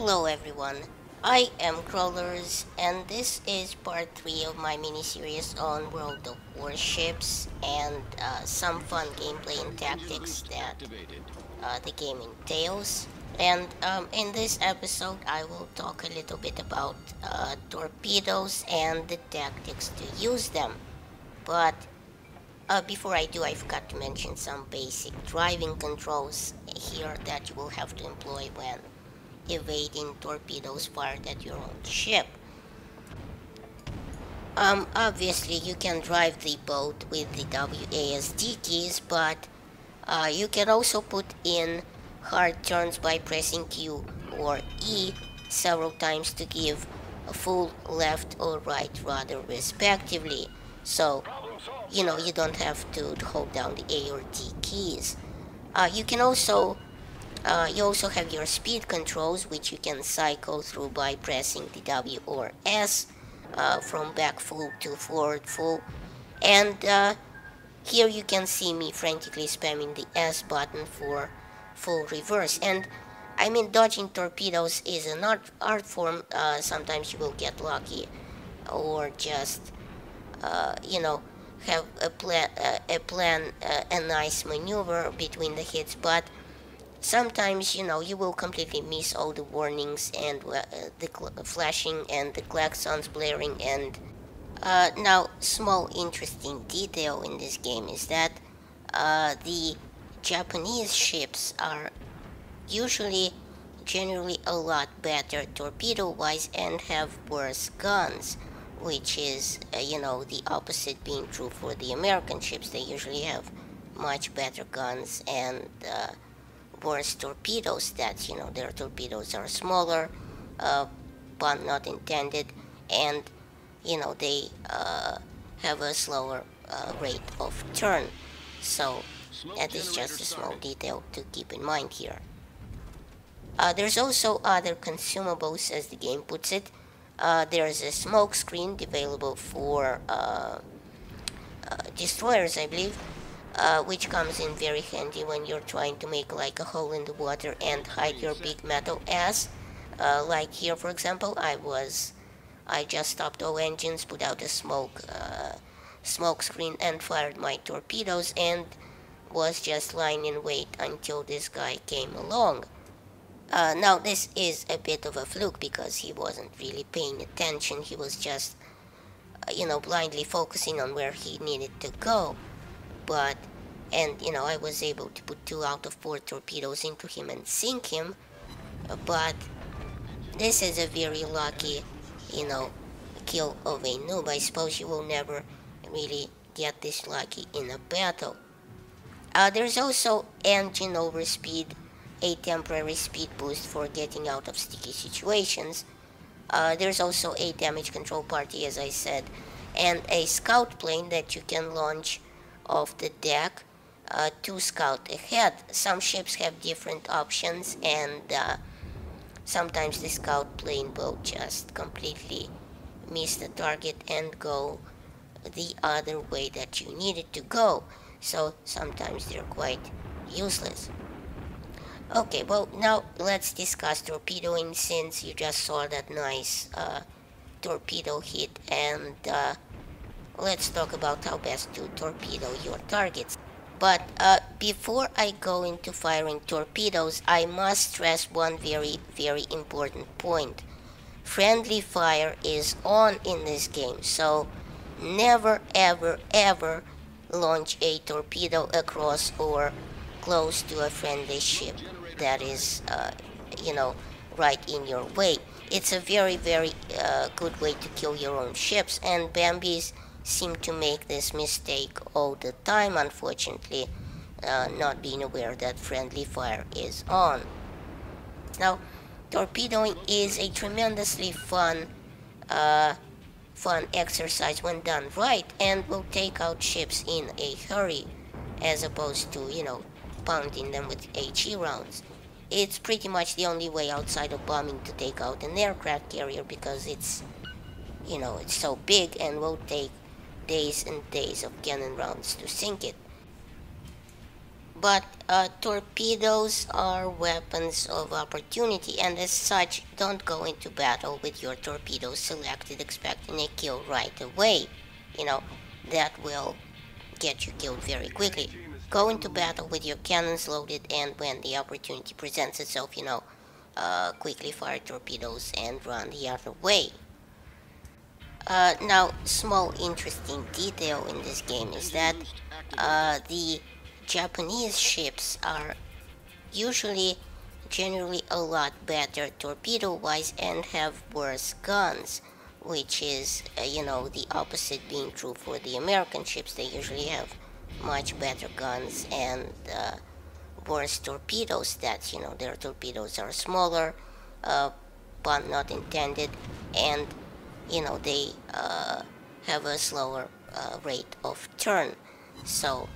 Hello everyone, I am Crawlers and this is part 3 of my mini-series on World of Warships and some fun gameplay and tactics that the game entails. And in this episode I will talk a little bit about torpedoes and the tactics to use them. But before I do, I forgot to mention some basic driving controls here that you will have to employ when evading torpedoes fired at your own ship. Obviously you can drive the boat with the WASD keys, but you can also put in hard turns by pressing Q or E several times to give a full left or right rudder respectively. So, you don't have to hold down the A or D keys. You also have your speed controls, which you can cycle through by pressing the W or S from back full to forward full. And here you can see me frantically spamming the S button for full reverse. And I mean, dodging torpedoes is an art form. Sometimes you will get lucky or just, have a nice maneuver between the hits, but sometimes, you will completely miss all the warnings and the flashing and the klaxons blaring. And now, small interesting detail in this game is that the Japanese ships are generally a lot better torpedo-wise and have worse guns, which is, the opposite being true for the American ships. They usually have much better guns and worse torpedoes. That's, their torpedoes are smaller, pun not intended, and they have a slower rate of turn. So that is just a small detail to keep in mind here. There's also other consumables, as the game puts it. There's a smoke screen available for destroyers, I believe, which comes in very handy when you're trying to make like a hole in the water and hide your big metal ass. Like here, for example, I just stopped all engines, put out a smoke screen and fired my torpedoes, and was just lying in wait until this guy came along. Now this is a bit of a fluke because he wasn't really paying attention. He was just, blindly focusing on where he needed to go. I was able to put 2 out of 4 torpedoes into him and sink him. But this is a very lucky, kill of a noob. I suppose you will never really get this lucky in a battle. There's also engine overspeed, a temporary speed boost for getting out of sticky situations. There's also a damage control party, as I said, and a scout plane that you can launch off the deck to scout ahead. Some ships have different options, and sometimes the scout plane will just completely miss the target and go the other way that you need it to go. So sometimes they're quite useless. Okay, well, now let's discuss torpedoing, since you just saw that nice torpedo hit, and let's talk about how best to torpedo your targets. But before I go into firing torpedoes, I must stress one very, very important point. Friendly fire is on in this game, so never, ever, ever launch a torpedo across or close to a friendly ship that is, right in your way. It's a very, very good way to kill your own ships, and Bambis seem to make this mistake all the time, unfortunately, not being aware that friendly fire is on. Now, torpedoing is a tremendously fun exercise when done right, and will take out ships in a hurry, as opposed to, pounding them with HE rounds. It's pretty much the only way outside of bombing to take out an aircraft carrier, because it's so big and will take days and days of cannon rounds to sink it. But Torpedoes are weapons of opportunity, and as such, don't go into battle with your torpedoes selected expecting a kill right away. You know, that will get you killed very quickly. Go into battle with your cannons loaded, and when the opportunity presents itself, quickly fire torpedoes and run the other way. Now, small interesting detail in this game is that the Japanese ships are usually generally a lot better torpedo-wise and have worse guns, which is, the opposite being true for the American ships. They usually have much better guns and worse torpedoes. That's, their torpedoes are smaller, pun not intended, and they have a slower rate of turn. So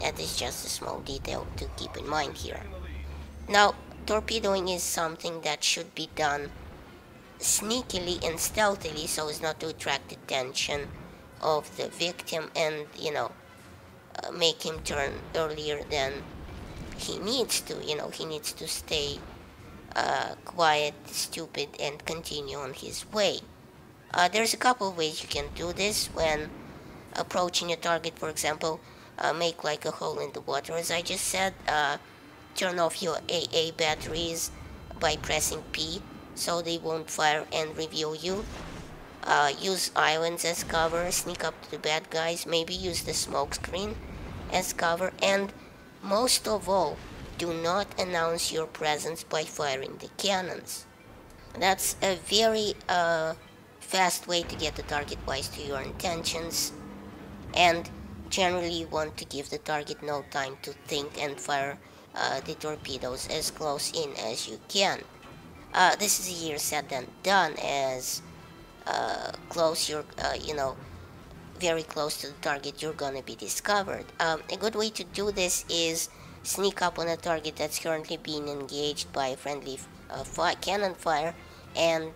that is just a small detail to keep in mind here. Now, torpedoing is something that should be done sneakily and stealthily so as not to attract the attention of the victim and, make him turn earlier than he needs to. He needs to stay quiet, stupid, and continue on his way. There's a couple of ways you can do this when approaching a target. For example, make like a hole in the water, as I just said. Turn off your AA batteries by pressing P so they won't fire and reveal you. Use islands as cover, sneak up to the bad guys, maybe use the smoke screen as cover, and most of all, do not announce your presence by firing the cannons. That's a very fast way to get the target wise to your intentions, and generally you want to give the target no time to think and fire the torpedoes as close in as you can. This is easier said than done, as close you're, very close to the target, you're gonna be discovered. A good way to do this is sneak up on a target that's currently being engaged by a friendly cannon fire, and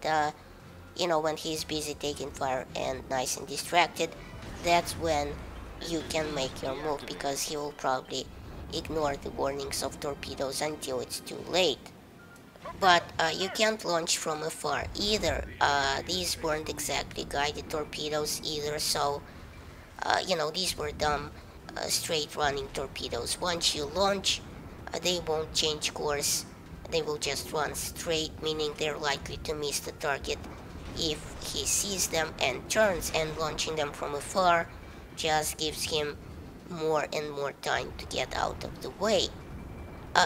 when he's busy taking fire and nice and distracted, that's when you can make your move, because he will probably ignore the warnings of torpedoes until it's too late. But you can't launch from afar either. These weren't exactly guided torpedoes either, so these were dumb straight running torpedoes. Once you launch, they won't change course, they will just run straight, meaning they're likely to miss the target if he sees them and turns, and launching them from afar just gives him more and more time to get out of the way.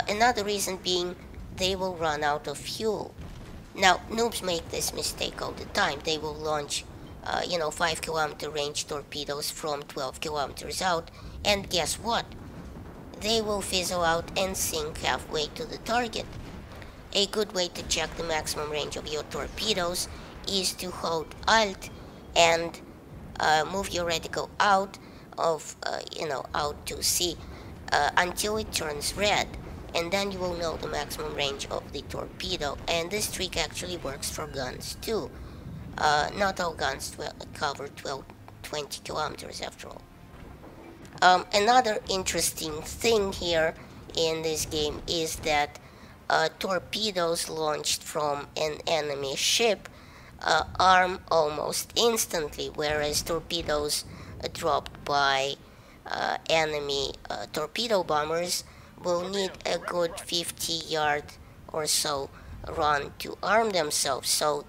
Another reason being, they will run out of fuel. Now, noobs make this mistake all the time. They will launch 5-kilometer range torpedoes from 12 kilometers out, and guess what? They will fizzle out and sink halfway to the target. A good way to check the maximum range of your torpedoes is to hold Alt and move your reticle out of, out to sea until it turns red, and then you will know the maximum range of the torpedo. And this trick actually works for guns too. Not all guns cover 20 kilometers after all. Another interesting thing here in this game is that torpedoes launched from an enemy ship arm almost instantly, whereas torpedoes dropped by enemy torpedo bombers will need a good 50-yard or so run to arm themselves. So,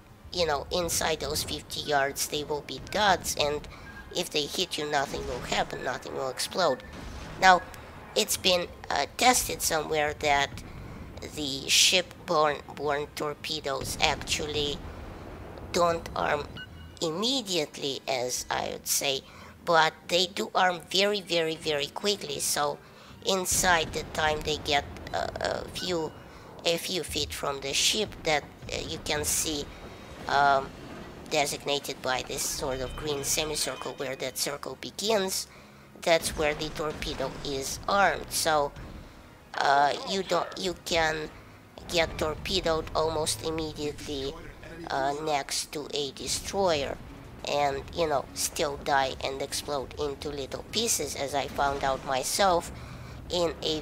inside those 50 yards they will be duds, and if they hit you, nothing will happen, nothing will explode. Now, it's been tested somewhere that the ship-borne torpedoes actually don't arm immediately, as I would say, but they do arm very, very, very quickly. So inside the time they get a few feet from the ship, that you can see designated by this sort of green semicircle where that circle begins, that's where the torpedo is armed. So you can get torpedoed almost immediately next to a destroyer, and still die and explode into little pieces, as I found out myself in a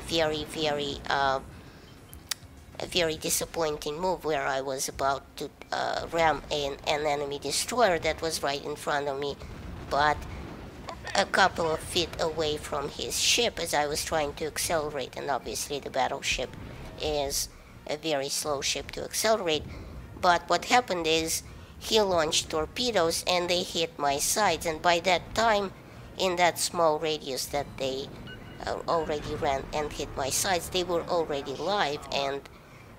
very disappointing move where I was about to ram an enemy destroyer that was right in front of me, but a couple of feet away from his ship as I was trying to accelerate. And obviously the battleship is a very slow ship to accelerate. But what happened is he launched torpedoes and they hit my sides, and by that time, in that small radius that they already ran and hit my sides, they were already live, and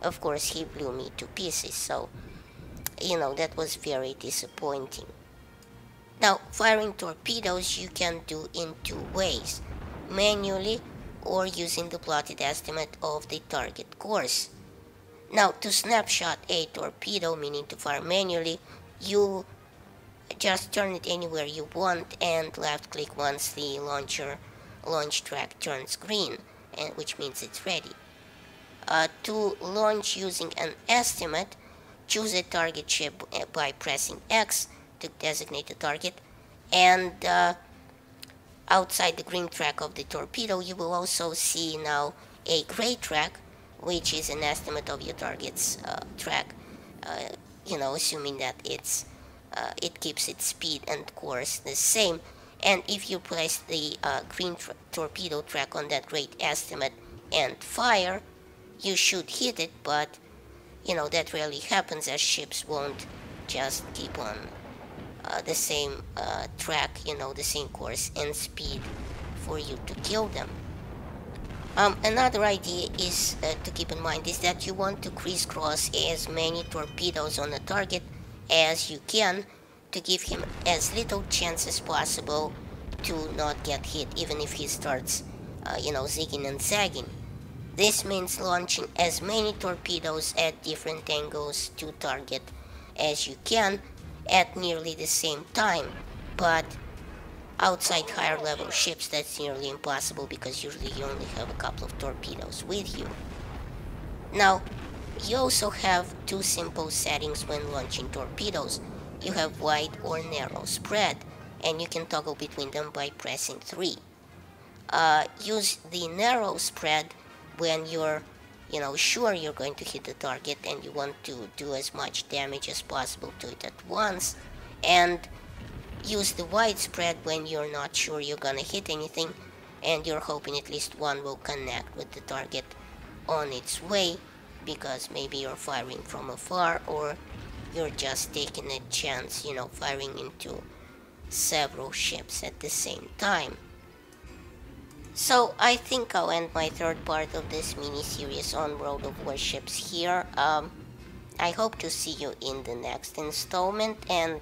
of course he blew me to pieces. So that was very disappointing. Now, firing torpedoes you can do in two ways: manually or using the plotted estimate of the target course. Now, to snapshot a torpedo, meaning to fire manually, you just turn it anywhere you want and left click once the launch track turns green, and which means it's ready. To launch using an estimate, choose a target ship by pressing X to designate the target, and outside the green track of the torpedo you will also see now a gray track, which is an estimate of your target's track, assuming that it keeps its speed and course the same. And if you place the green torpedo track on that gray estimate and fire, you should hit it, but that rarely happens, as ships won't just keep on the same track, the same course and speed for you to kill them. Another idea is to keep in mind is that you want to crisscross as many torpedoes on the target as you can to give him as little chance as possible to not get hit, even if he starts, zigging and zagging. This means launching as many torpedoes at different angles to target as you can at nearly the same time, but outside higher level ships that's nearly impossible because usually you only have a couple of torpedoes with you. Now, you also have two simple settings when launching torpedoes. You have wide or narrow spread, and you can toggle between them by pressing 3. Use the narrow spread when you're sure you're going to hit the target and you want to do as much damage as possible to it at once, and use the wide spread when you're not sure you're gonna hit anything and you're hoping at least one will connect with the target on its way, because maybe you're firing from afar or you're just taking a chance, firing into several ships at the same time. So I think I'll end my third part of this mini-series on World of Warships here. I hope to see you in the next installment, and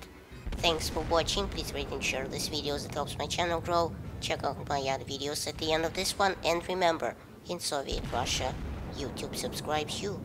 thanks for watching. Please rate and share this video as it helps my channel grow. Check out my other videos at the end of this one, and remember, in Soviet Russia, YouTube subscribes you.